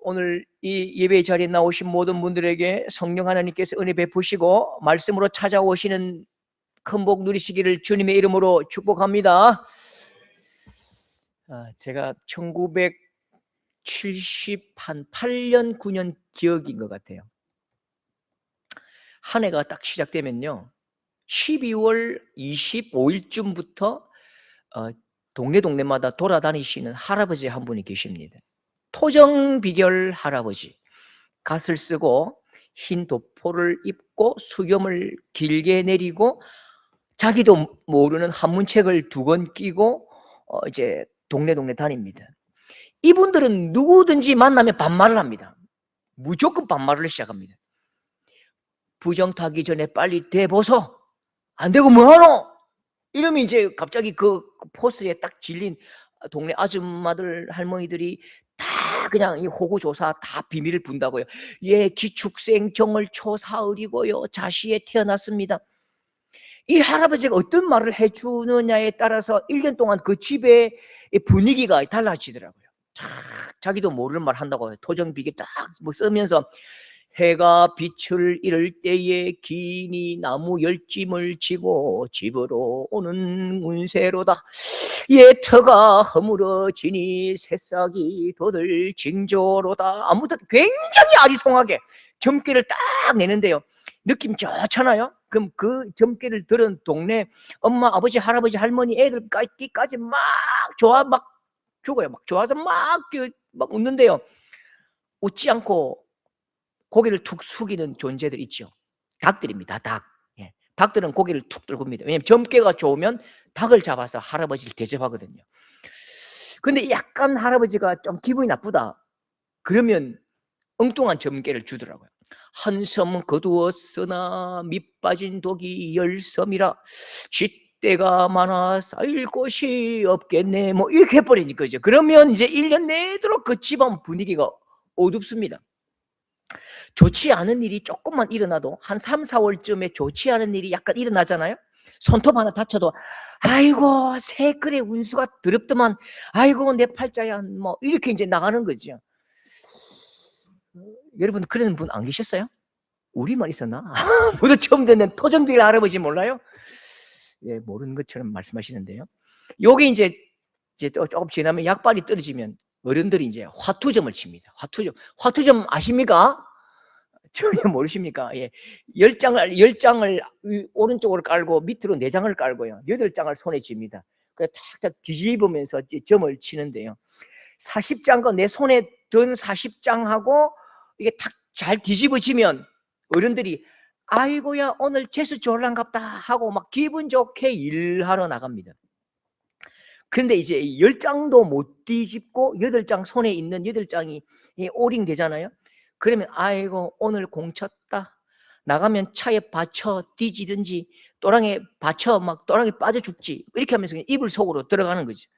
오늘 이 예배 자리에 나오신 모든 분들에게 성령 하나님께서 은혜 베푸시고 말씀으로 찾아오시는 큰 복 누리시기를 주님의 이름으로 축복합니다. 제가 1978년 9년 기억인 것 같아요. 한 해가 딱 시작되면요, 12월 25일쯤부터 동네마다 돌아다니시는 할아버지 한 분이 계십니다. 토정비결 할아버지, 갓을 쓰고 흰 도포를 입고 수염을 길게 내리고 자기도 모르는 한문책을 2권 끼고 이제 동네 다닙니다. 이분들은 누구든지 만나면 반말을 합니다. 무조건 반말을 시작합니다. 부정 타기 전에 빨리 대보소, 안 되고 뭐하노? 이러면 이제 갑자기 그 포스에 딱 질린 동네 아줌마들 할머니들이 다 그냥 이 호구조사 다 비밀을 분다고요. 예, 기축생 정을 초사을이고요, 자시에 태어났습니다. 이 할아버지가 어떤 말을 해주느냐에 따라서 1년 동안 그 집의 분위기가 달라지더라고요. 자기도 모르는 말 한다고 토정비계 딱 뭐 쓰면서 해가 빛을 잃을 때에 기니 나무 열짐을 지고 집으로 오는 운세로다. 예터가 허물어지니 새싹이 돋을 징조로다. 아무튼 굉장히 아리송하게 점괘를 딱 내는데요, 느낌 좋잖아요. 그럼 그 점괘를 들은 동네 엄마, 아버지, 할아버지, 할머니, 애들까지 막 좋아, 막 죽어요. 막 좋아서 막 웃는데요, 웃지 않고 고개를 툭 숙이는 존재들 있죠. 닭들입니다. 닭. 예. 닭들은 고개를 툭 들고입니다. 왜냐하면 점괘가 좋으면 닭을 잡아서 할아버지를 대접하거든요. 근데 약간 할아버지가 좀 기분이 나쁘다 그러면 엉뚱한 점괘를 주더라고요. 한섬 거두었으나 밑 빠진 독이 10섬이라 쥐떼가 많아 쌓일 곳이 없겠네, 뭐 이렇게 해버리니까 거죠. 그러면 이제 1년 내도록 그 집안 분위기가 어둡습니다. 좋지 않은 일이 조금만 일어나도 한 3, 4월쯤에 좋지 않은 일이 약간 일어나잖아요. 손톱 하나 다쳐도 아이고 새그레 운수가 더럽더만, 아이고 내 팔자야, 뭐 이렇게 이제 나가는 거죠. 여러분 그런 분 안 계셨어요? 우리만 있었나? 모두 처음 듣는 토정비결 할아버지 몰라요? 예, 모르는 것처럼 말씀하시는데요. 요게 이제 조금 지나면 약발이 떨어지면 어른들이 이제 화투점을 칩니다. 화투점 아십니까? 전혀 모르십니까? 예. 10장을 오른쪽으로 깔고 밑으로 4장을 깔고요, 8장을 손에 쥡니다. 그래서 탁탁 뒤집으면서 점을 치는데요, 40장과 내 손에 든 40장하고 이게 탁 잘 뒤집어지면 어른들이 아이고야 오늘 재수 좋을란갑다 하고 막 기분 좋게 일하러 나갑니다. 그런데 이제 10장도 못 뒤집고 8장 손에 있는 8장이 오링 되잖아요. 그러면 아이고 오늘 공쳤다, 나가면 차에 받쳐 뒤지든지 또랑에 받쳐 막 또랑에 빠져 죽지, 이렇게 하면서 이불 속으로 들어가는 거죠.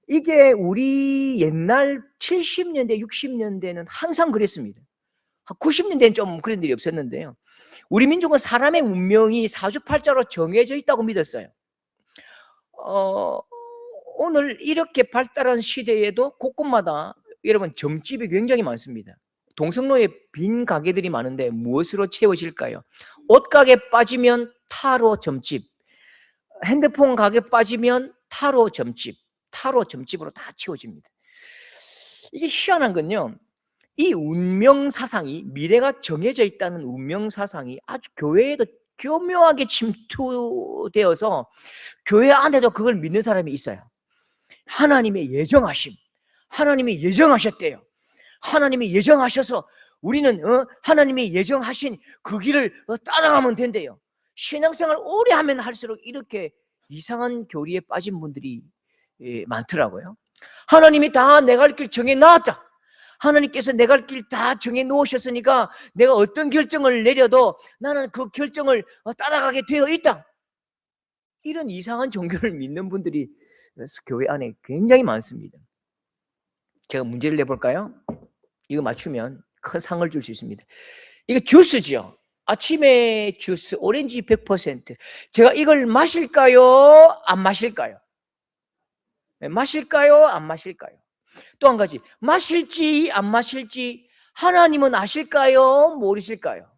이게 우리 옛날 70년대 60년대는 항상 그랬습니다. 90년대는 좀 그런 일이 없었는데요, 우리 민족은 사람의 운명이 사주팔자로 정해져 있다고 믿었어요. 오늘 이렇게 발달한 시대에도 곳곳마다 여러분 점집이 굉장히 많습니다. 동성로에 빈 가게들이 많은데 무엇으로 채워질까요? 옷가게 빠지면 타로 점집, 핸드폰 가게 빠지면 타로 점집으로 다 채워집니다. 이게 희한한 건요, 이 운명사상이, 미래가 정해져 있다는 운명사상이 아주 교회에도 교묘하게 침투되어서 교회 안에도 그걸 믿는 사람이 있어요. 하나님의 예정하심, 하나님이 예정하셨대요. 하나님이 예정하셔서 우리는 하나님이 예정하신 그 길을 따라가면 된대요. 신앙생활 오래 하면 할수록 이렇게 이상한 교리에 빠진 분들이 많더라고요. 하나님이 다 내 갈 길 정해놨다, 하나님께서 내 갈 길 다 정해놓으셨으니까 내가 어떤 결정을 내려도 나는 그 결정을 따라가게 되어 있다, 이런 이상한 종교를 믿는 분들이 교회 안에 굉장히 많습니다. 제가 문제를 내볼까요? 이거 맞추면 큰 상을 줄 수 있습니다. 이거 주스죠. 아침에 주스 오렌지 100%. 제가 이걸 마실까요? 안 마실까요? 마실까요? 안 마실까요? 또 한 가지, 마실지 안 마실지 하나님은 아실까요? 모르실까요?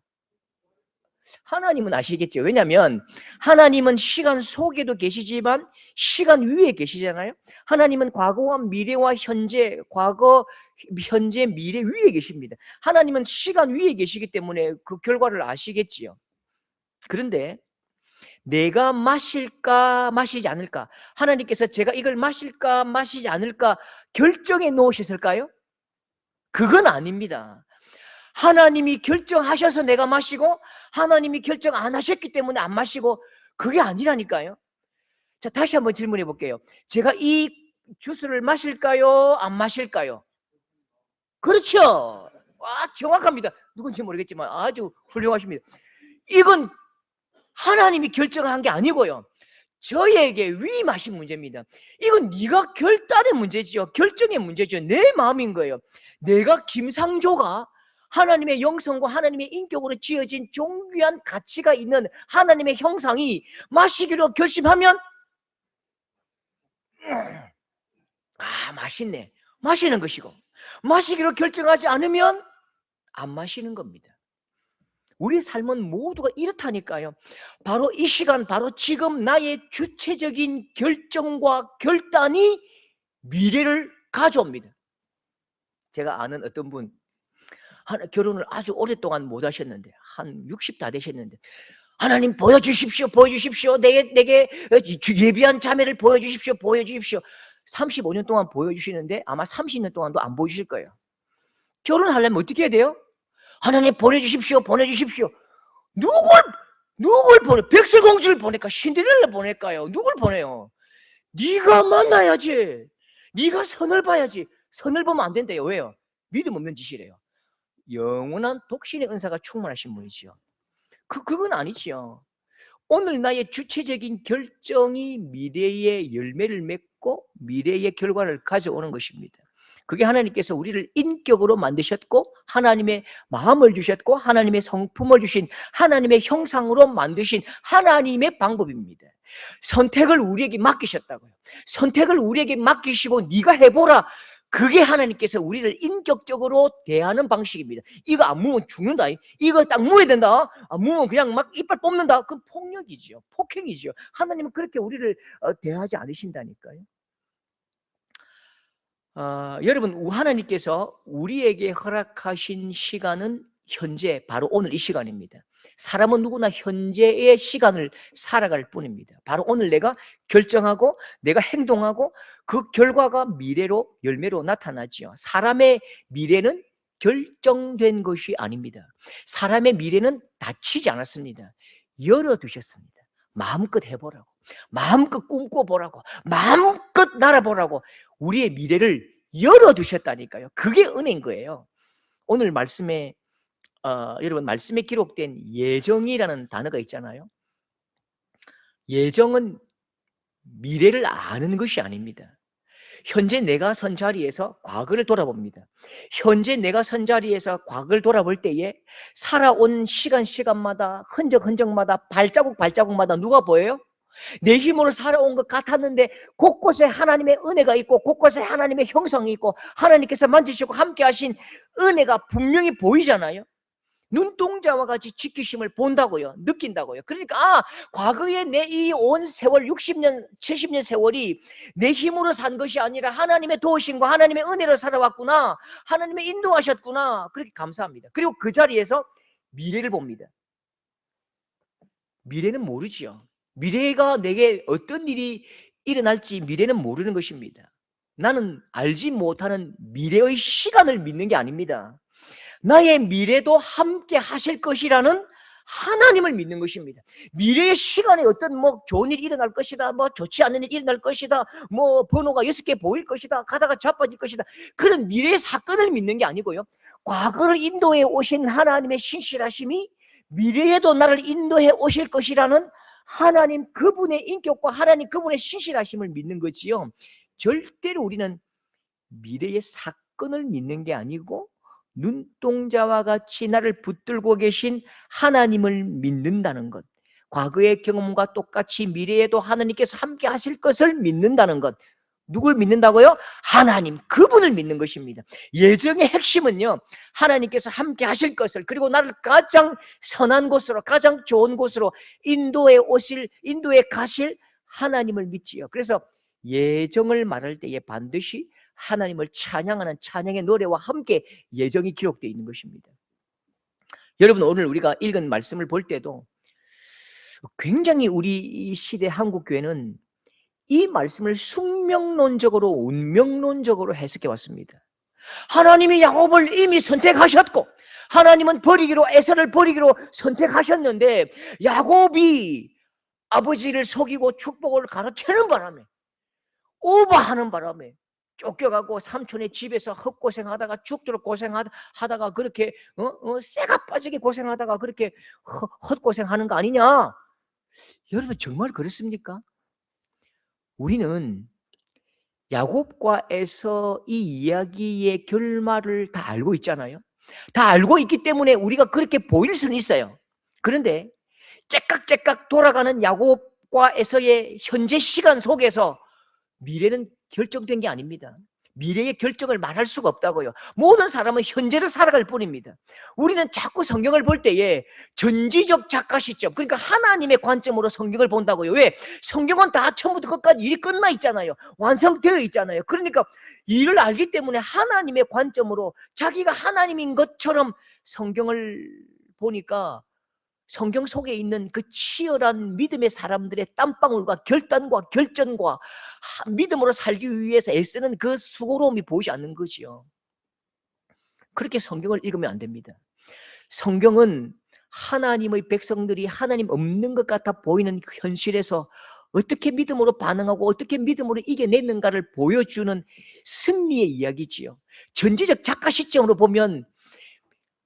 하나님은 아시겠죠. 왜냐하면 하나님은 시간 속에도 계시지만 시간 위에 계시잖아요. 하나님은 과거와 미래와 현재, 과거, 현재, 미래 위에 계십니다. 하나님은 시간 위에 계시기 때문에 그 결과를 아시겠지요. 그런데 내가 마실까 마시지 않을까, 하나님께서 제가 이걸 마실까 마시지 않을까 결정해 놓으셨을까요? 그건 아닙니다. 하나님이 결정하셔서 내가 마시고 하나님이 결정 안 하셨기 때문에 안 마시고, 그게 아니라니까요. 자, 다시 한번 질문해 볼게요. 제가 이 주스를 마실까요? 안 마실까요? 그렇죠. 정확합니다. 누군지 모르겠지만 아주 훌륭하십니다. 이건 하나님이 결정한 게 아니고요, 저에게 위임하신 문제입니다. 이건 네가 결단의 문제죠. 결정의 문제죠. 내 마음인 거예요. 내가 김상조가 하나님의 영성과 하나님의 인격으로 지어진 존귀한 가치가 있는 하나님의 형상이 마시기로 결심하면 맛있네, 마시는 것이고, 마시기로 결정하지 않으면 안 마시는 겁니다. 우리 삶은 모두가 이렇다니까요. 바로 이 시간, 바로 지금 나의 주체적인 결정과 결단이 미래를 가져옵니다. 제가 아는 어떤 분, 결혼을 아주 오랫동안 못 하셨는데 한 60 다 되셨는데, 하나님 보여주십시오, 보여주십시오, 내게 예비한 자매를 보여주십시오, 보여주십시오. 35년 동안 보여주시는데 아마 30년 동안도 안 보여주실 거예요. 결혼하려면 어떻게 해야 돼요? 하나님 보내주십시오, 보내주십시오. 누굴 보내? 백설공주를 보낼까? 신데렐라 보낼까요? 누굴 보내요? 네가 만나야지. 네가 선을 봐야지. 선을 보면 안 된대요. 왜요? 믿음 없는 짓이래요. 영원한 독신의 은사가 충만하신 분이지요. 그건 아니지요. 오늘 나의 주체적인 결정이 미래의 열매를 맺고 미래의 결과를 가져오는 것입니다. 그게 하나님께서 우리를 인격으로 만드셨고 하나님의 마음을 주셨고 하나님의 성품을 주신 하나님의 형상으로 만드신 하나님의 방법입니다. 선택을 우리에게 맡기셨다고요. 선택을 우리에게 맡기시고 네가 해보라. 그게 하나님께서 우리를 인격적으로 대하는 방식입니다. 이거 안 무면 죽는다. 이거 딱 무어야 된다. 안 무면 그냥 막 이빨 뽑는다. 그 폭력이지요. 폭행이지요. 하나님은 그렇게 우리를 대하지 않으신다니까요. 여러분, 하나님께서 우리에게 허락하신 시간은 현재, 바로 오늘 이 시간입니다. 사람은 누구나 현재의 시간을 살아갈 뿐입니다. 바로 오늘 내가 결정하고 내가 행동하고 그 결과가 미래로, 열매로 나타나지요. 사람의 미래는 결정된 것이 아닙니다. 사람의 미래는 닫히지 않았습니다. 열어두셨습니다. 마음껏 해보라고, 마음껏 꿈꿔보라고, 마음껏 날아보라고 우리의 미래를 열어두셨다니까요. 그게 은혜인 거예요. 오늘 말씀에 여러분, 말씀에 기록된 예정이라는 단어가 있잖아요. 예정은 미래를 아는 것이 아닙니다. 현재 내가 선 자리에서 과거를 돌아봅니다. 현재 내가 선 자리에서 과거를 돌아볼 때에 살아온 시간마다 흔적마다 발자국마다 누가 보여요? 내 힘으로 살아온 것 같았는데 곳곳에 하나님의 은혜가 있고 곳곳에 하나님의 형성이 있고 하나님께서 만지시고 함께 하신 은혜가 분명히 보이잖아요. 눈동자와 같이 지키심을 본다고요. 느낀다고요. 그러니까 과거에 내 이 온 세월 60년 70년 세월이 내 힘으로 산 것이 아니라 하나님의 도우심과 하나님의 은혜로 살아왔구나, 하나님의 인도하셨구나, 그렇게 감사합니다. 그리고 그 자리에서 미래를 봅니다. 미래는 모르지요. 미래가 내게 어떤 일이 일어날지 미래는 모르는 것입니다. 나는 알지 못하는 미래의 시간을 믿는 게 아닙니다. 나의 미래도 함께 하실 것이라는 하나님을 믿는 것입니다. 미래의 시간에 어떤 좋은 일이 일어날 것이다, 좋지 않은 일이 일어날 것이다, 번호가 6개 보일 것이다, 가다가 자빠질 것이다, 그런 미래의 사건을 믿는 게 아니고요, 과거를 인도해 오신 하나님의 신실하심이 미래에도 나를 인도해 오실 것이라는 하나님 그분의 인격과 하나님 그분의 신실하심을 믿는 거지요. 절대로 우리는 미래의 사건을 믿는 게 아니고 눈동자와 같이 나를 붙들고 계신 하나님을 믿는다는 것, 과거의 경험과 똑같이 미래에도 하나님께서 함께 하실 것을 믿는다는 것, 누굴 믿는다고요? 하나님, 그분을 믿는 것입니다. 예정의 핵심은요, 하나님께서 함께 하실 것을, 그리고 나를 가장 선한 곳으로, 가장 좋은 곳으로 인도에 가실 하나님을 믿지요. 그래서 예정을 말할 때에 반드시 하나님을 찬양하는 찬양의 노래와 함께 예정이 기록되어 있는 것입니다. 여러분, 오늘 우리가 읽은 말씀을 볼 때도 굉장히 우리 시대 한국교회는 이 말씀을 숙명론적으로 운명론적으로 해석해 왔습니다. 하나님이 야곱을 이미 선택하셨고 하나님은 에서를 버리기로 선택하셨는데 야곱이 아버지를 속이고 축복을 가로채는 바람에, 오버하는 바람에 쫓겨가고 삼촌의 집에서 헛고생하다가 죽도록 고생하다가 그렇게 쇠가 빠지게 고생하다가 그렇게 헛고생하는 거 아니냐? 여러분, 정말 그렇습니까? 우리는 야곱과 에서 이 이야기의 결말을 다 알고 있잖아요. 다 알고 있기 때문에 우리가 그렇게 보일 수는 있어요. 그런데 째깍째깍 돌아가는 야곱과 에서의 현재 시간 속에서 미래는 결정된 게 아닙니다. 미래의 결정을 말할 수가 없다고요. 모든 사람은 현재를 살아갈 뿐입니다. 우리는 자꾸 성경을 볼 때에 전지적 작가 시점, 그러니까 하나님의 관점으로 성경을 본다고요. 왜? 성경은 다 처음부터 끝까지 일이 끝나 있잖아요. 완성되어 있잖아요. 그러니까 일을 알기 때문에 하나님의 관점으로 자기가 하나님인 것처럼 성경을 보니까 성경 속에 있는 그 치열한 믿음의 사람들의 땀방울과 결단과 결전과 믿음으로 살기 위해서 애쓰는 그 수고로움이 보이지 않는 거지요. 그렇게 성경을 읽으면 안 됩니다. 성경은 하나님의 백성들이 하나님 없는 것 같아 보이는 현실에서 어떻게 믿음으로 반응하고 어떻게 믿음으로 이겨냈는가를 보여주는 승리의 이야기지요. 전지적 작가 시점으로 보면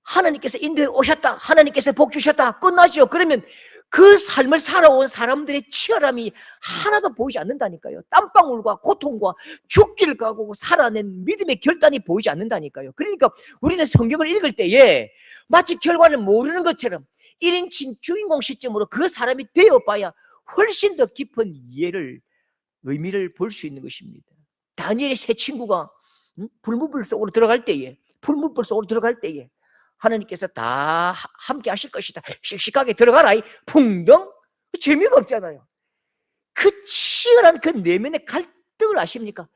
하나님께서 인도에 오셨다, 하나님께서 복 주셨다, 끝나죠. 그러면 그 삶을 살아온 사람들의 치열함이 하나도 보이지 않는다니까요. 땀방울과 고통과 죽기를 각오하고 살아낸 믿음의 결단이 보이지 않는다니까요. 그러니까 우리는 성경을 읽을 때에 마치 결과를 모르는 것처럼 1인칭 주인공 시점으로 그 사람이 되어봐야 훨씬 더 깊은 의미를 볼 수 있는 것입니다. 다니엘의 세 친구가 불문불 속으로 들어갈 때에 하나님께서 다 함께 하실 것이다. 씩씩하게 들어가라. 풍덩? 재미가 없잖아요. 그 치열한 그 내면의 갈등을 아십니까?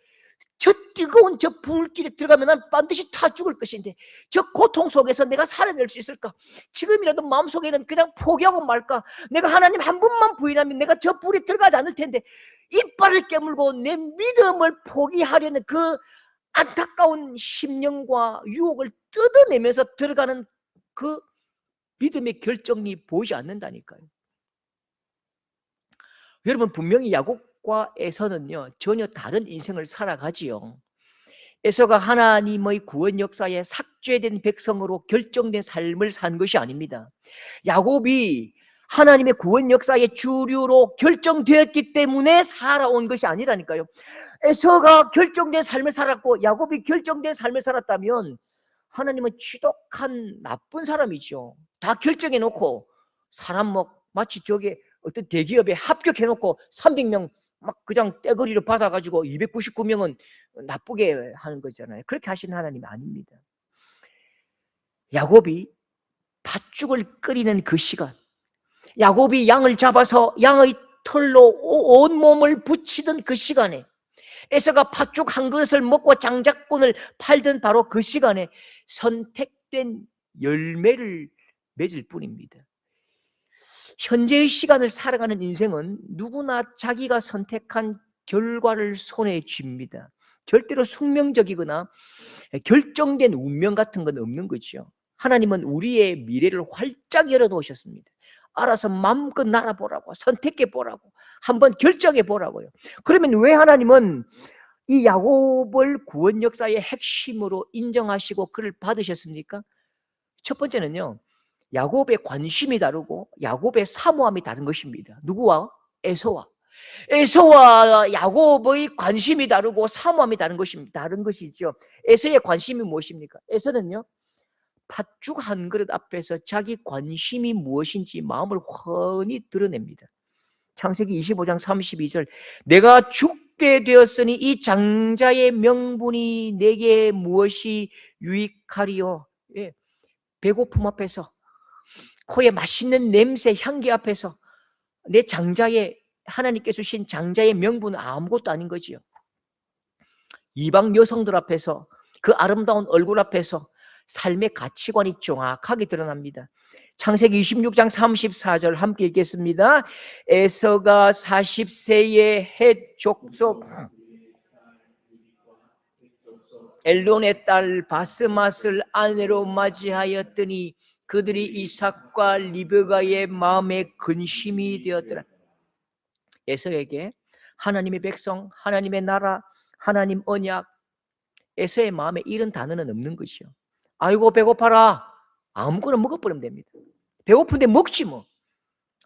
저 뜨거운 저 불길에 들어가면 난 반드시 타 죽을 것인데 저 고통 속에서 내가 살아낼 수 있을까? 지금이라도 마음속에는 그냥 포기하고 말까? 내가 하나님 한 번만 부인하면 내가 저 불에 들어가지 않을 텐데 이빨을 깨물고 내 믿음을 포기하려는 그 안타까운 심령과 유혹을 뜯어내면서 들어가는 그 믿음의 결정이 보이지 않는다니까요. 여러분, 분명히 야곱과 에서는요 전혀 다른 인생을 살아가지요. 에서가 하나님의 구원 역사에 삭제된 백성으로 결정된 삶을 산 것이 아닙니다. 야곱이 하나님의 구원 역사의 주류로 결정되었기 때문에 살아온 것이 아니라니까요. 에서가 결정된 삶을 살았고 야곱이 결정된 삶을 살았다면 하나님은 지독한 나쁜 사람이죠. 다 결정해 놓고 사람 마치 저게 어떤 대기업에 합격해 놓고 300명 막 그냥 떼거리로 받아가지고 299명은 나쁘게 하는 거잖아요. 그렇게 하시는 하나님이 아닙니다. 야곱이 팥죽을 끓이는 그 시간, 야곱이 양을 잡아서 양의 털로 온몸을 붙이던 그 시간에, 에서가 팥죽 한 그릇을 먹고 장작꾼을 팔던 바로 그 시간에 선택된 열매를 맺을 뿐입니다. 현재의 시간을 살아가는 인생은 누구나 자기가 선택한 결과를 손에 쥡니다. 절대로 숙명적이거나 결정된 운명 같은 건 없는 거죠. 하나님은 우리의 미래를 활짝 열어놓으셨습니다. 알아서 마음껏 날아보라고, 선택해보라고, 한번 결정해보라고요. 그러면 왜 하나님은 이 야곱을 구원 역사의 핵심으로 인정하시고 그를 받으셨습니까? 첫 번째는요, 야곱의 관심이 다르고 야곱의 사모함이 다른 것입니다. 누구와? 에서와 야곱의 관심이 다르고 사모함이 다른 것이죠. 에서의 관심이 무엇입니까? 에서는요, 팥죽 한 그릇 앞에서 자기 관심이 무엇인지 마음을 훤히 드러냅니다. 창세기 25장 32절, 내가 죽게 되었으니 이 장자의 명분이 내게 무엇이 유익하리요? 예, 배고픔 앞에서, 코에 맛있는 냄새, 향기 앞에서 내 장자의, 하나님께서 주신 장자의 명분은 아무것도 아닌 거지요. 이방 여성들 앞에서, 그 아름다운 얼굴 앞에서 삶의 가치관이 정확하게 드러납니다. 창세기 26장 34절 함께 읽겠습니다. 에서가 40세의 헷 족속 엘론의 딸 바스맛을 아내로 맞이하였더니 그들이 이삭과 리브가의 마음에 근심이 되었더라. 에서에게 하나님의 백성, 하나님의 나라, 하나님 언약, 에서의 마음에 이런 단어는 없는 것이요. 아이고 배고파라, 아무거나 먹어버리면 됩니다. 배고픈데 먹지 뭐.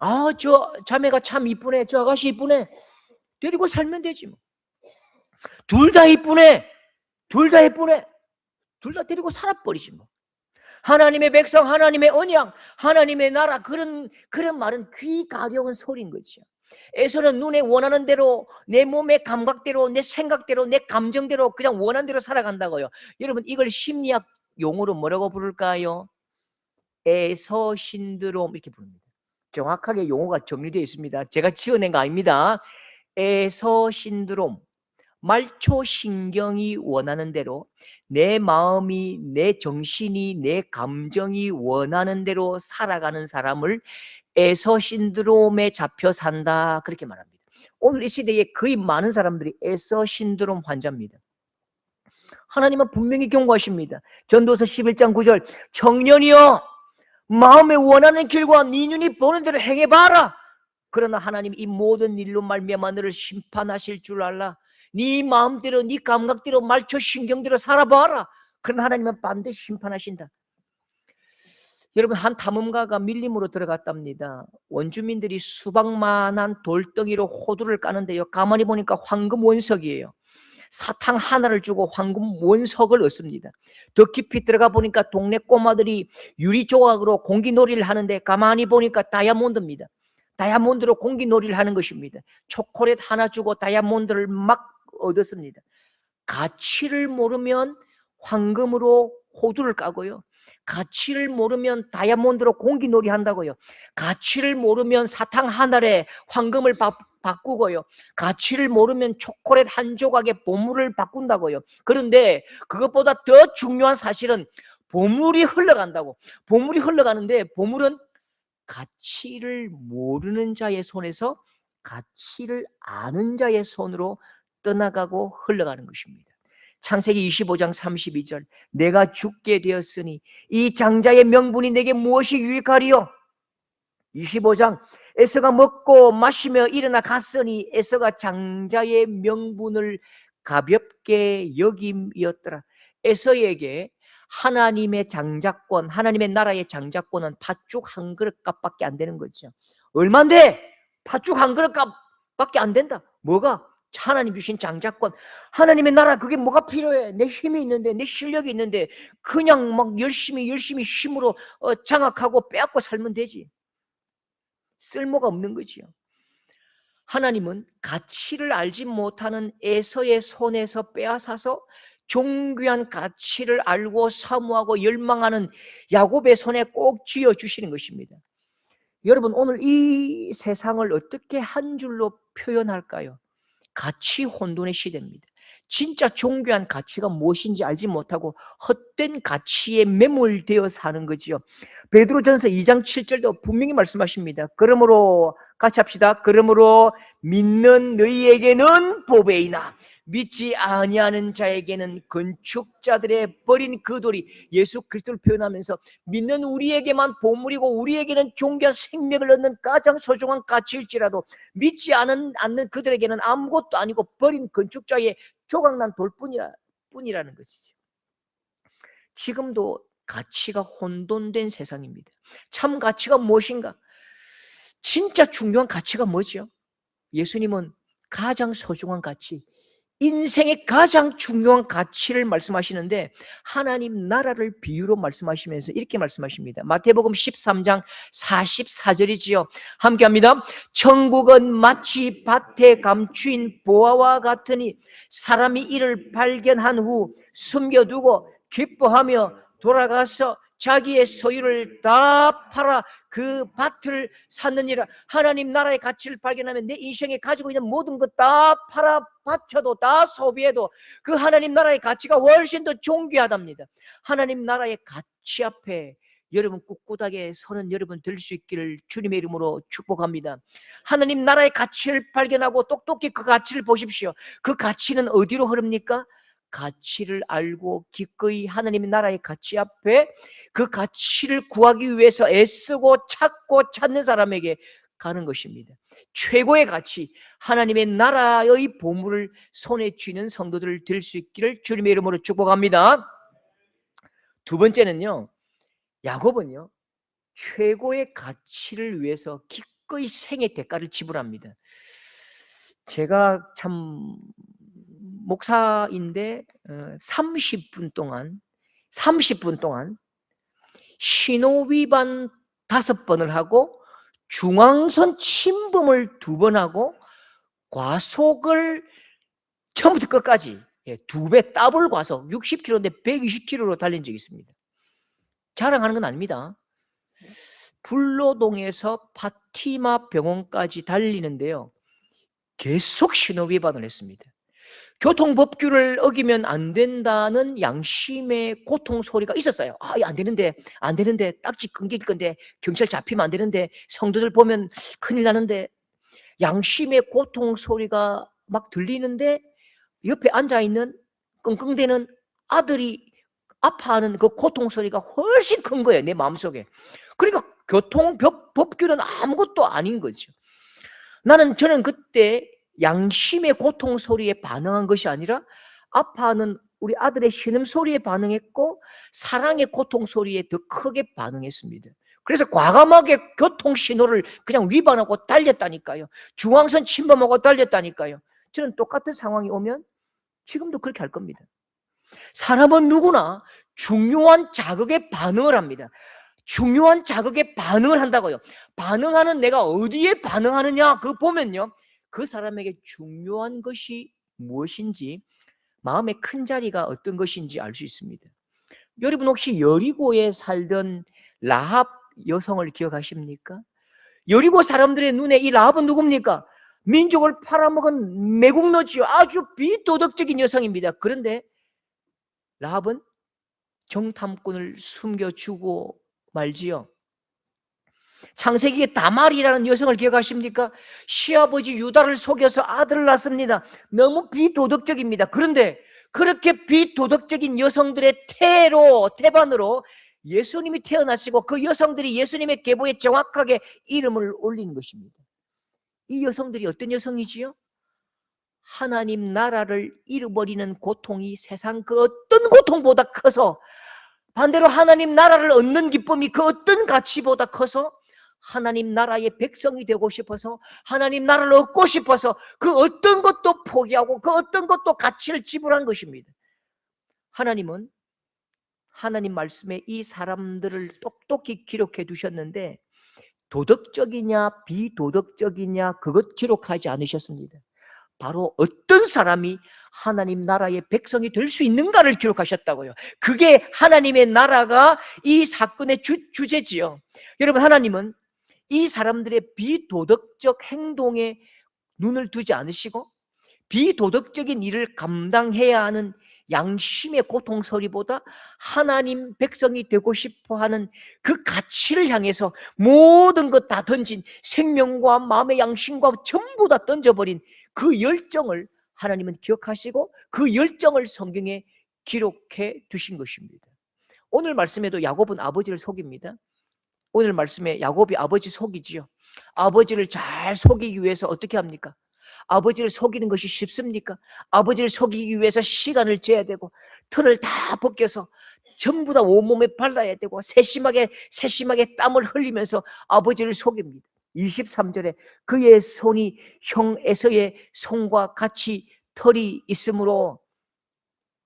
아, 저 자매가 참 이쁘네, 저 아가씨 이쁘네, 데리고 살면 되지 뭐. 둘 다 이쁘네, 둘 다 예쁘네, 둘 다 데리고 살아버리지 뭐. 하나님의 백성, 하나님의 언약, 하나님의 나라, 그런 말은 귀 가려운 소리인 거죠. 에서는 눈에 원하는 대로, 내 몸의 감각대로, 내 생각대로, 내 감정대로 그냥 원하는 대로 살아간다고요. 여러분, 이걸 심리학 용어로 뭐라고 부를까요? 에서 신드롬, 이렇게 부릅니다. 정확하게 용어가 정리되어 있습니다. 제가 지어낸 거 아닙니다. 에서 신드롬, 말초신경이 원하는 대로, 내 마음이, 내 정신이, 내 감정이 원하는 대로 살아가는 사람을 에서 신드롬에 잡혀 산다, 그렇게 말합니다. 오늘 이 시대에 거의 많은 사람들이 에서 신드롬 환자입니다. 하나님은 분명히 경고하십니다. 전도서 11장 9절, 청년이여 마음에 원하는 길과 네 눈이 보는 대로 행해봐라. 그러나 하나님 이 모든 일로 말미암아 너를 심판하실 줄 알라. 네 마음대로, 네 감각대로, 말초 신경대로 살아봐라. 그러나 하나님은 반드시 심판하신다. 여러분, 한 탐험가가 밀림으로 들어갔답니다. 원주민들이 수박만한 돌덩이로 호두를 까는데요, 가만히 보니까 황금 원석이에요. 사탕 하나를 주고 황금 원석을 얻습니다. 더 깊이 들어가 보니까 동네 꼬마들이 유리 조각으로 공기놀이를 하는데 가만히 보니까 다이아몬드입니다. 다이아몬드로 공기놀이를 하는 것입니다. 초콜릿 하나 주고 다이아몬드를 막 얻었습니다. 가치를 모르면 황금으로 호두를 까고요, 가치를 모르면 다이아몬드로 공기놀이 한다고요, 가치를 모르면 사탕 하나에 황금을 바꾸고요, 가치를 모르면 초콜릿 한 조각에 보물을 바꾼다고요. 그런데 그것보다 더 중요한 사실은 보물이 흘러간다고. 보물이 흘러가는데 보물은 가치를 모르는 자의 손에서 가치를 아는 자의 손으로 떠나가고 흘러가는 것입니다. 창세기 25장 32절, 내가 죽게 되었으니 이 장자의 명분이 내게 무엇이 유익하리요? 25장, 에서가 먹고 마시며 일어나 갔으니 에서가 장자의 명분을 가볍게 여김이었더라. 에서에게 하나님의 장자권, 하나님의 나라의 장자권은 팥죽 한 그릇 값밖에 안 되는 거죠. 얼마인데? 팥죽 한 그릇 값밖에 안 된다. 뭐가? 하나님 주신 장자권, 하나님의 나라, 그게 뭐가 필요해? 내 힘이 있는데, 내 실력이 있는데 그냥 막 열심히 힘으로 장악하고 빼앗고 살면 되지. 쓸모가 없는 거지요. 하나님은 가치를 알지 못하는 에서의 손에서 빼앗아서 존귀한 가치를 알고 사모하고 열망하는 야곱의 손에 꼭 쥐어주시는 것입니다. 여러분, 오늘 이 세상을 어떻게 한 줄로 표현할까요? 가치 혼돈의 시대입니다. 진짜 존귀한 가치가 무엇인지 알지 못하고 헛된 가치에 매몰되어 사는 거지요. 베드로전서 2장 7절도 분명히 말씀하십니다. 그러므로 같이 합시다. 그러므로 믿는 너희에게는 보배이나 믿지 아니하는 자에게는 건축자들의 버린 그 돌이, 예수 그리스도를 표현하면서 믿는 우리에게만 보물이고 우리에게는 존귀한 생명을 얻는 가장 소중한 가치일지라도 믿지 않는 그들에게는 아무것도 아니고 버린 건축자의 조각난 돌뿐이라는 것이죠. 지금도 가치가 혼돈된 세상입니다. 참 가치가 무엇인가? 진짜 중요한 가치가 뭐죠? 예수님은 가장 소중한 가치, 인생의 가장 중요한 가치를 말씀하시는데 하나님 나라를 비유로 말씀하시면서 이렇게 말씀하십니다. 마태복음 13장 44절이지요. 함께 합니다. 천국은 마치 밭에 감추인 보화와 같으니 사람이 이를 발견한 후 숨겨두고 기뻐하며 돌아가서 자기의 소유를 다 팔아 그 밭을 샀느니라. 하나님 나라의 가치를 발견하면 내 인생에 가지고 있는 모든 것 다 팔아 바쳐도 다 소비해도 그 하나님 나라의 가치가 훨씬 더 존귀하답니다. 하나님 나라의 가치 앞에 여러분 꿋꿋하게 서는 여러분 될 수 있기를 주님의 이름으로 축복합니다. 하나님 나라의 가치를 발견하고 똑똑히 그 가치를 보십시오. 그 가치는 어디로 흐릅니까? 가치를 알고 기꺼이 하나님의 나라의 가치 앞에 그 가치를 구하기 위해서 애쓰고 찾고 찾는 사람에게 가는 것입니다. 최고의 가치, 하나님의 나라의 보물을 손에 쥐는 성도들 될 수 있기를 주님의 이름으로 축복합니다. 두 번째는요, 야곱은요 최고의 가치를 위해서 기꺼이 생의 대가를 지불합니다. 제가 참 목사인데 30분 동안 신호 위반 5번을 하고 중앙선 침범을 2번 하고 과속을 처음부터 끝까지 2배 더블 과속 60km인데 120km로 달린 적이 있습니다. 자랑하는 건 아닙니다. 불로동에서 파티마 병원까지 달리는데요, 계속 신호 위반을 했습니다. 교통법규를 어기면 안 된다는 양심의 고통 소리가 있었어요. 안 되는데 딱지 끊길 건데, 경찰 잡히면 안 되는데, 성도들 보면 큰일 나는데, 양심의 고통 소리가 막 들리는데 옆에 앉아있는 끙끙대는 아들이 아파하는 그 고통 소리가 훨씬 큰 거예요, 내 마음속에. 그러니까 교통법규는 아무것도 아닌 거죠. 저는 그때 양심의 고통 소리에 반응한 것이 아니라 아파하는 우리 아들의 신음소리에 반응했고 사랑의 고통 소리에 더 크게 반응했습니다. 그래서 과감하게 교통신호를 그냥 위반하고 달렸다니까요. 중앙선 침범하고 달렸다니까요. 저는 똑같은 상황이 오면 지금도 그렇게 할 겁니다. 사람은 누구나 중요한 자극에 반응을 합니다. 중요한 자극에 반응을 한다고요. 반응하는 내가 어디에 반응하느냐 그거 보면요, 그 사람에게 중요한 것이 무엇인지, 마음의 큰 자리가 어떤 것인지 알 수 있습니다. 여러분 혹시 여리고에 살던 라합 여성을 기억하십니까? 여리고 사람들의 눈에 이 라합은 누굽니까? 민족을 팔아먹은 매국노지요. 아주 비도덕적인 여성입니다. 그런데 라합은 정탐꾼을 숨겨주고 말지요. 창세기에 다말이라는 여성을 기억하십니까? 시아버지 유다를 속여서 아들을 낳습니다. 너무 비도덕적입니다. 그런데 그렇게 비도덕적인 여성들의 태반으로 예수님이 태어나시고 그 여성들이 예수님의 계보에 정확하게 이름을 올린 것입니다. 이 여성들이 어떤 여성이지요? 하나님 나라를 잃어버리는 고통이 세상 그 어떤 고통보다 커서, 반대로 하나님 나라를 얻는 기쁨이 그 어떤 가치보다 커서 하나님 나라의 백성이 되고 싶어서, 하나님 나라를 얻고 싶어서 그 어떤 것도 포기하고 그 어떤 것도 가치를 지불한 것입니다. 하나님은 하나님 말씀에 이 사람들을 똑똑히 기록해 두셨는데 도덕적이냐 비도덕적이냐 그것 기록하지 않으셨습니다. 바로 어떤 사람이 하나님 나라의 백성이 될 수 있는가를 기록하셨다고요. 그게 하나님의 나라가 이 사건의 주제지요. 여러분, 하나님은 이 사람들의 비도덕적 행동에 눈을 두지 않으시고 비도덕적인 일을 감당해야 하는 양심의 고통 소리보다 하나님 백성이 되고 싶어하는 그 가치를 향해서 모든 것 다 던진, 생명과 마음의 양심과 전부 다 던져버린 그 열정을 하나님은 기억하시고 그 열정을 성경에 기록해 두신 것입니다. 오늘 말씀에도 야곱은 아버지를 속입니다. 오늘 말씀에 야곱이 아버지 속이지요. 아버지를 잘 속이기 위해서 어떻게 합니까? 아버지를 속이는 것이 쉽습니까? 아버지를 속이기 위해서 시간을 재야 되고 털을 다 벗겨서 전부 다 온몸에 발라야 되고 세심하게 땀을 흘리면서 아버지를 속입니다. 23절에 그의 손이 형 에서의 손과 같이 털이 있으므로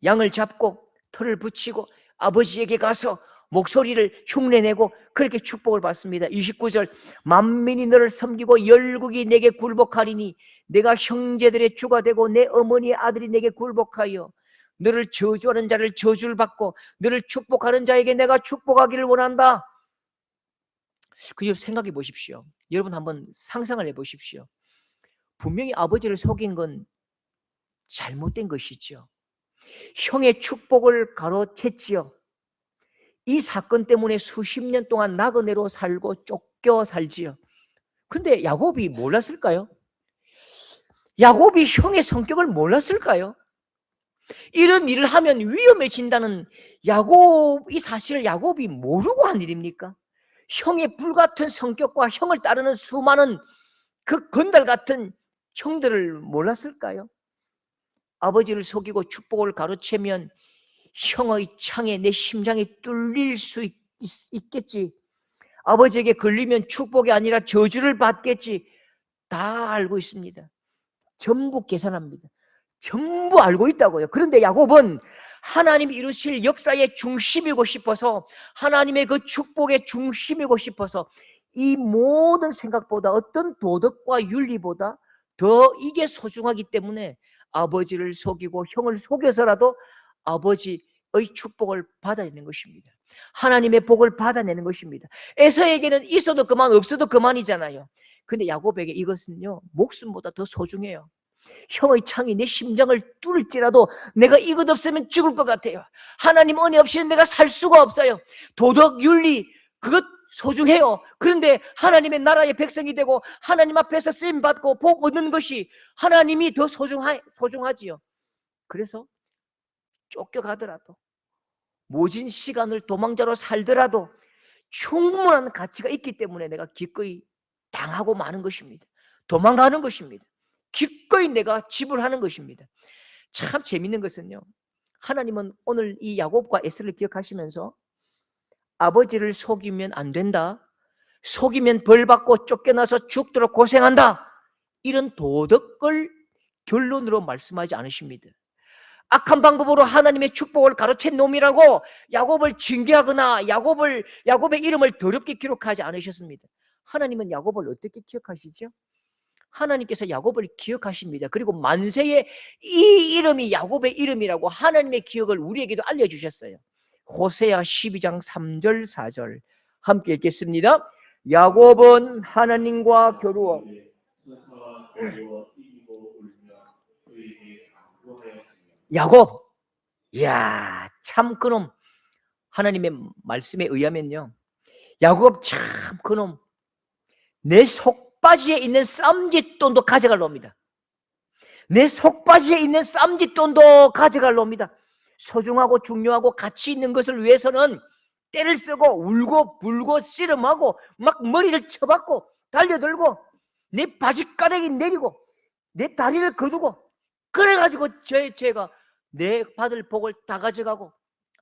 양을 잡고 털을 붙이고 아버지에게 가서 목소리를 흉내내고 그렇게 축복을 받습니다. 29절 만민이 너를 섬기고 열국이 내게 굴복하리니 내가 형제들의 주가 되고 내 어머니의 아들이 내게 굴복하여 너를 저주하는 자를 저주를 받고 너를 축복하는 자에게 내가 축복하기를 원한다. 그저 생각해 보십시오. 여러분 한번 상상을 해 보십시오. 분명히 아버지를 속인 건 잘못된 것이죠. 형의 축복을 가로챘지요. 이 사건 때문에 수십 년 동안 나그네로 살고 쫓겨 살지요. 근데 야곱이 몰랐을까요? 야곱이 형의 성격을 몰랐을까요? 이런 일을 하면 위험해진다는 이 사실을 야곱이 모르고 한 일입니까? 형의 불같은 성격과 형을 따르는 수많은 그 건달 같은 형들을 몰랐을까요? 아버지를 속이고 축복을 가로채면 형의 창에 내 심장이 뚫릴 수 있겠지. 아버지에게 걸리면 축복이 아니라 저주를 받겠지. 다 알고 있습니다. 전부 계산합니다. 전부 알고 있다고요. 그런데 야곱은 하나님이 이루실 역사의 중심이고 싶어서, 하나님의 그 축복의 중심이고 싶어서 이 모든 생각보다 어떤 도덕과 윤리보다 더 이게 소중하기 때문에 아버지를 속이고 형을 속여서라도 아버지의 축복을 받아내는 것입니다. 하나님의 복을 받아내는 것입니다. 에서에게는 있어도 그만 없어도 그만이잖아요. 근데 야곱에게 이것은요 목숨보다 더 소중해요. 형의 창이 내 심장을 뚫을지라도 내가 이것 없으면 죽을 것 같아요. 하나님 은혜 없이는 내가 살 수가 없어요. 도덕, 윤리 그것 소중해요. 그런데 하나님의 나라의 백성이 되고 하나님 앞에서 쓰임받고 복 얻는 것이 하나님이 더 소중하지요. 그래서 쫓겨가더라도 모진 시간을 도망자로 살더라도 충분한 가치가 있기 때문에 내가 기꺼이 당하고 마는 것입니다. 도망가는 것입니다. 기꺼이 내가 지불하는 것입니다. 참 재밌는 것은요, 하나님은 오늘 이 야곱과 에서를 기억하시면서 아버지를 속이면 안 된다, 속이면 벌받고 쫓겨나서 죽도록 고생한다, 이런 도덕을 결론으로 말씀하지 않으십니다. 악한 방법으로 하나님의 축복을 가로챈 놈이라고 야곱을 징계하거나 야곱의 이름을 더럽게 기록하지 않으셨습니다. 하나님은 야곱을 어떻게 기억하시죠? 하나님께서 야곱을 기억하십니다. 그리고 만세에 이 이름이 야곱의 이름이라고 하나님의 기억을 우리에게도 알려주셨어요. 호세아 12장 3절 4절 함께 읽겠습니다. 야곱은 하나님과 겨루어 야곱, 이야 참 그놈. 하나님의 말씀에 의하면요, 야곱 참 그놈, 내 속바지에 있는 쌈짓돈도 가져갈 놈이다. 내 속바지에 있는 쌈짓돈도 가져갈 놈이다. 소중하고 중요하고 가치 있는 것을 위해서는 때를 쓰고 울고 불고 씨름하고 막 머리를 쳐박고 달려들고 내 바지가랑이 내리고 내 다리를 거두고 그래가지고 제가 내 받을 복을 다 가져가고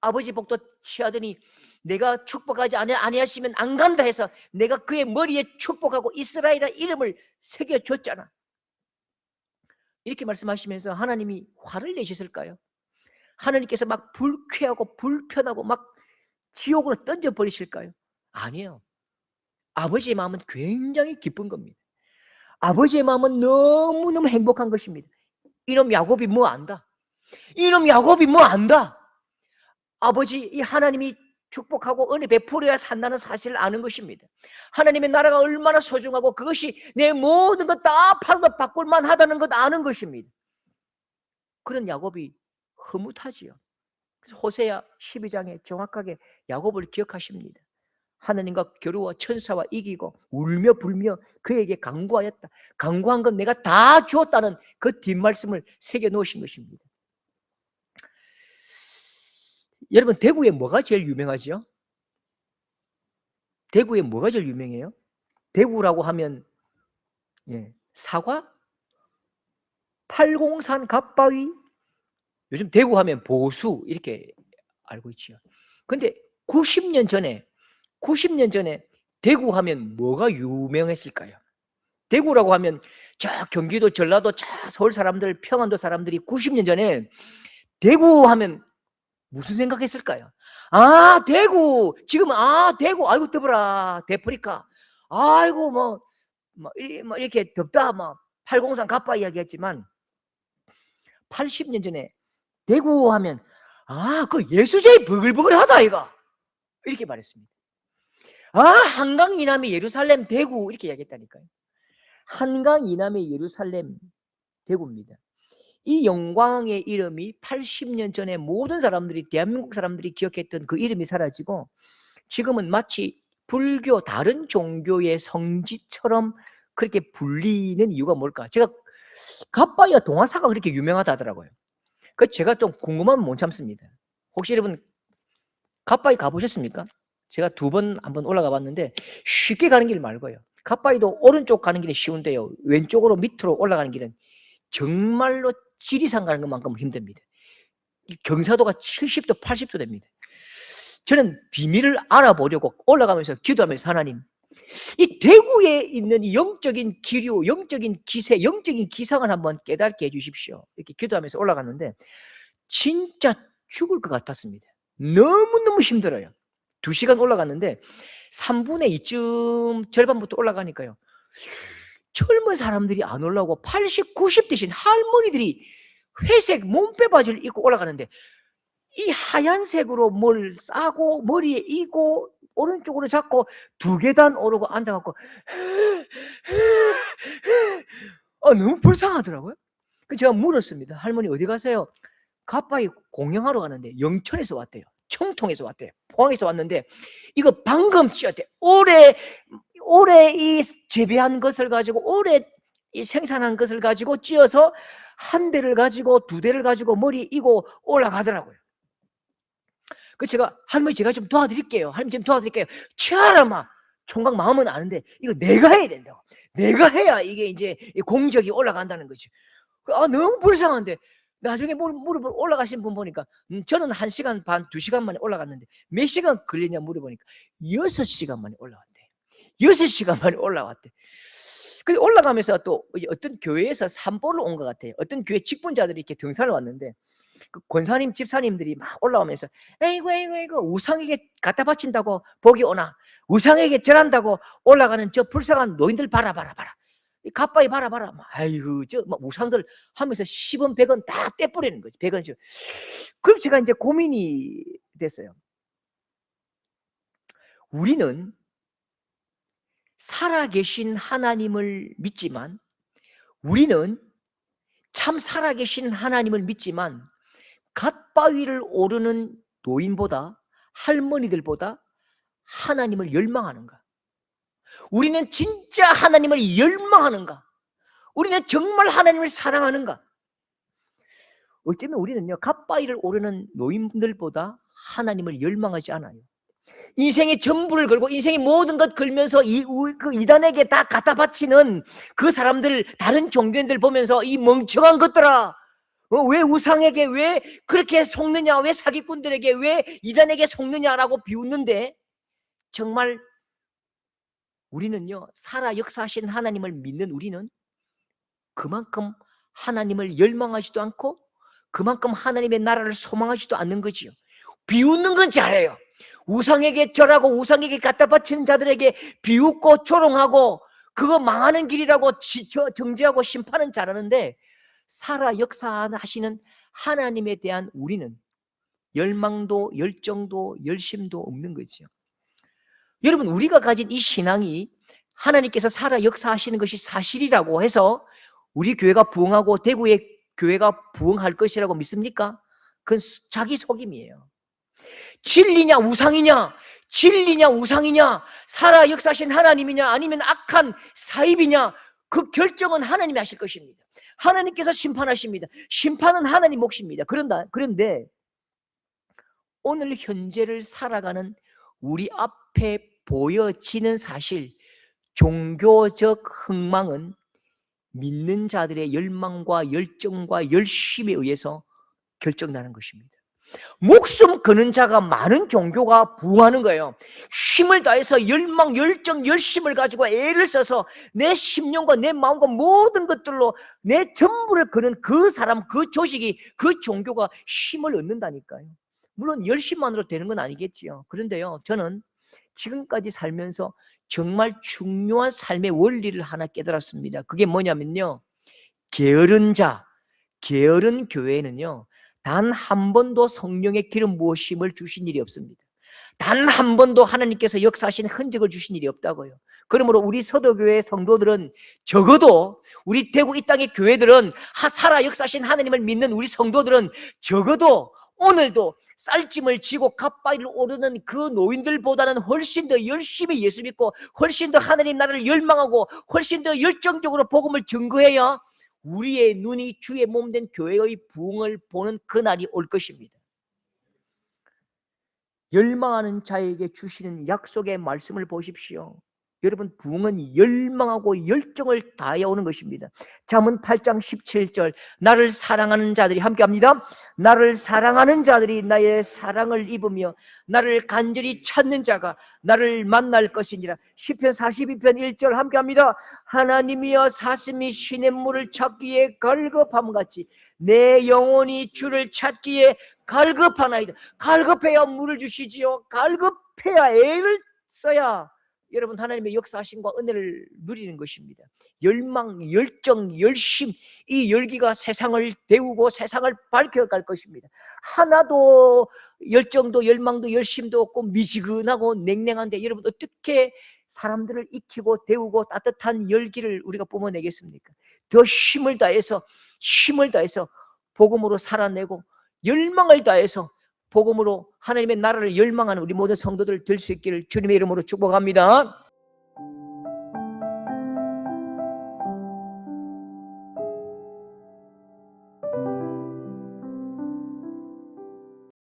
아버지 복도 취하더니 내가 축복하지 아니하시면 안 간다 해서 내가 그의 머리에 축복하고 이스라엘의 이름을 새겨줬잖아. 이렇게 말씀하시면서 하나님이 화를 내셨을까요? 하나님께서 막 불쾌하고 불편하고 막 지옥으로 던져버리실까요? 아니에요. 아버지의 마음은 굉장히 기쁜 겁니다. 아버지의 마음은 너무너무 행복한 것입니다. 이놈 야곱이 뭐 안다? 이놈 야곱이 뭐 안다? 아버지 이 하나님이 축복하고 은혜 베풀어야 산다는 사실을 아는 것입니다. 하나님의 나라가 얼마나 소중하고 그것이 내 모든 것 다 팔고 바꿀만 하다는 것 아는 것입니다. 그런 야곱이 흐뭇하지요. 호세아 12장에 정확하게 야곱을 기억하십니다. 하나님과 겨루어 천사와 이기고 울며 불며 그에게 간구하였다. 간구한 건 내가 다 주었다는 그 뒷말씀을 새겨 놓으신 것입니다. 여러분 대구에 뭐가 제일 유명하죠? 대구에 뭐가 제일 유명해요? 대구라고 하면 사과? 팔공산 갓바위? 요즘 대구 하면 보수 이렇게 알고 있지요. 근데 90년 전에 대구 하면 뭐가 유명했을까요? 대구라고 하면 저 경기도, 전라도, 저 서울 사람들, 평안도 사람들이 90년 전에 대구 하면 무슨 생각했을까요? 아, 대구. 지금 대구. 아이고 더불어. 대프리카. 아이고 뭐 이렇게 덥다. 뭐 803 가빠 이야기했지만 80년 전에 대구 하면 그 예수제이 버글버글하다 이가 이렇게 말했습니다. 한강 이남의 예루살렘 대구 이렇게 이야기했다니까요. 한강 이남의 예루살렘 대구입니다. 이 영광의 이름이 80년 전에 모든 사람들이, 대한민국 사람들이 기억했던 그 이름이 사라지고 지금은 마치 불교 다른 종교의 성지처럼 그렇게 불리는 이유가 뭘까? 제가 갓바위가 동화사가 그렇게 유명하다 하더라고요. 그 제가 좀 궁금하면 못 참습니다. 혹시 여러분 갓바위 가보셨습니까? 제가 2번 한번 올라가 봤는데 쉽게 가는 길 말고요. 갓바위도 오른쪽 가는 길이 쉬운데요. 왼쪽으로 밑으로 올라가는 길은 정말로 지리산 가는 것만큼 힘듭니다. 경사도가 70도 80도 됩니다. 저는 비밀을 알아보려고 올라가면서 기도하면서 하나님, 이 대구에 있는 영적인 기류, 영적인 기세, 영적인 기상을 한번 깨닫게 해주십시오. 이렇게 기도하면서 올라갔는데 진짜 죽을 것 같았습니다. 너무너무 힘들어요. 2시간 올라갔는데 3분의 2쯤 절반부터 올라가니까요. 젊은 사람들이 안 올라오고 80, 90 되신 할머니들이 회색 몸빼 바지를 입고 올라가는데 이 하얀색으로 뭘 싸고 머리에 이고 오른쪽으로 잡고 2계단 오르고 앉아갖고 너무 불쌍하더라고요. 제가 물었습니다. 할머니 어디 가세요? 갓바위 공양하러 가는데 영천에서 왔대요. 청통에서 왔대요. 포항에서 왔는데 이거 방금 찧었대. 올해 이 재배한 것을 가지고 올해 이 생산한 것을 가지고 찧어서 1대를 가지고 2대를 가지고 머리 이고 올라가더라고요. 그 제가 할머니 제가 좀 도와드릴게요. 할머니 좀 도와드릴게요. 치아라마 총각 마음은 아는데 이거 내가 해야 된다고. 내가 해야 이게 이제 공적이 올라간다는 거죠. 너무 불쌍한데 나중에 무릎을 올라가신 분 보니까 저는 1시간 반, 2시간 만에 올라갔는데 몇 시간 걸리냐 물어보니까 6시간 만에 올라왔대. 6시간 만에 올라왔대. 근데 올라가면서 또 어떤 교회에서 산보를 온 것 같아요. 어떤 교회 직분자들이 이렇게 등산을 왔는데 그 권사님, 집사님들이 막 올라오면서 에이구 우상에게 갖다 바친다고 복이 오나, 우상에게 절한다고 올라가는 저 불쌍한 노인들 봐라. 이 갓바위 봐라. 아이고 저 우상들 하면서 10원 100원 다 떼뿌리는 거지. 100원씩. 그럼 제가 이제 고민이 됐어요. 우리는 살아계신 하나님을 믿지만, 우리는 참 살아계신 하나님을 믿지만 갓바위를 오르는 노인보다, 할머니들보다 하나님을 열망하는가? 우리는 진짜 하나님을 열망하는가? 우리는 정말 하나님을 사랑하는가? 어쩌면 우리는요, 갓바위를 오르는 노인들보다 하나님을 열망하지 않아요. 인생의 전부를 걸고 인생의 모든 것 걸면서 그 이단에게 다 갖다 바치는 그 사람들, 다른 종교인들 보면서 이 멍청한 것들아, 왜 우상에게 왜 그렇게 속느냐, 왜 사기꾼들에게 왜 이단에게 속느냐라고 비웃는데, 정말 우리는요, 살아 역사하신 하나님을 믿는 우리는 그만큼 하나님을 열망하지도 않고 그만큼 하나님의 나라를 소망하지도 않는 거지요. 비웃는 건 잘해요. 우상에게 절하고 우상에게 갖다 바치는 자들에게 비웃고 조롱하고 그거 망하는 길이라고 정죄하고 심판은 잘하는데, 살아 역사하시는 하나님에 대한 우리는 열망도 열정도 열심도 없는 거죠. 여러분, 우리가 가진 이 신앙이 하나님께서 살아 역사하시는 것이 사실이라고 해서 우리 교회가 부흥하고 대구의 교회가 부흥할 것이라고 믿습니까? 그건 자기 속임이에요. 진리냐 우상이냐, 진리냐 우상이냐, 살아 역사하신 하나님이냐 아니면 악한 사입이냐, 그 결정은 하나님이 하실 것입니다. 하나님께서 심판하십니다. 심판은 하나님 몫입니다. 그런데 오늘 현재를 살아가는 우리 앞에 보여지는 사실, 종교적 흥망은 믿는 자들의 열망과 열정과 열심에 의해서 결정나는 것입니다. 목숨 거는 자가 많은 종교가 부흥하는 거예요. 힘을 다해서 열망, 열정, 열심을 가지고 애를 써서 내 심령과 내 마음과 모든 것들로 내 전부를 거는 그 사람, 그 조직이, 그 종교가 힘을 얻는다니까요. 물론 열심만으로 되는 건 아니겠지요. 그런데요, 저는 지금까지 살면서 정말 중요한 삶의 원리를 하나 깨달았습니다. 그게 뭐냐면요, 게으른 자, 게으른 교회에는요, 단 한 번도 성령의 기름 부으심을 주신 일이 없습니다. 단 한 번도 하나님께서 역사하신 흔적을 주신 일이 없다고요. 그러므로 우리 서도교회 성도들은, 적어도 우리 대구 이 땅의 교회들은, 살아 역사하신 하나님을 믿는 우리 성도들은 적어도 오늘도 쌀짐을 지고 갓바위를 오르는 그 노인들보다는 훨씬 더 열심히 예수 믿고, 훨씬 더 하나님 나라를 열망하고, 훨씬 더 열정적으로 복음을 증거해야 우리의 눈이 주의 몸된 교회의 부흥을 보는 그날이 올 것입니다. 열망하는 자에게 주시는 약속의 말씀을 보십시오. 여러분, 부흥은 열망하고 열정을 다해 오는 것입니다. 잠언 8장 17절, 나를 사랑하는 자들이, 함께합니다. 나를 사랑하는 자들이 나의 사랑을 입으며 나를 간절히 찾는 자가 나를 만날 것이니라. 시편 42편 1절, 함께합니다. 하나님이여, 사슴이 시냇물을 찾기에 갈급함같이 내 영혼이 주를 찾기에 갈급하나이다. 갈급해야 물을 주시지요. 갈급해야 애를 써야 여러분 하나님의 역사하심과 은혜를 누리는 것입니다. 열망, 열정, 열심, 이 열기가 세상을 데우고 세상을 밝혀갈 것입니다. 하나도 열정도 열망도 열심도 없고 미지근하고 냉랭한데 여러분 어떻게 사람들을 익히고 데우고 따뜻한 열기를 우리가 뿜어내겠습니까? 더 힘을 다해서 복음으로 살아내고 열망을 다해서 복음으로 하나님의 나라를 열망하는 우리 모든 성도들 될 수 있기를 주님의 이름으로 축복합니다.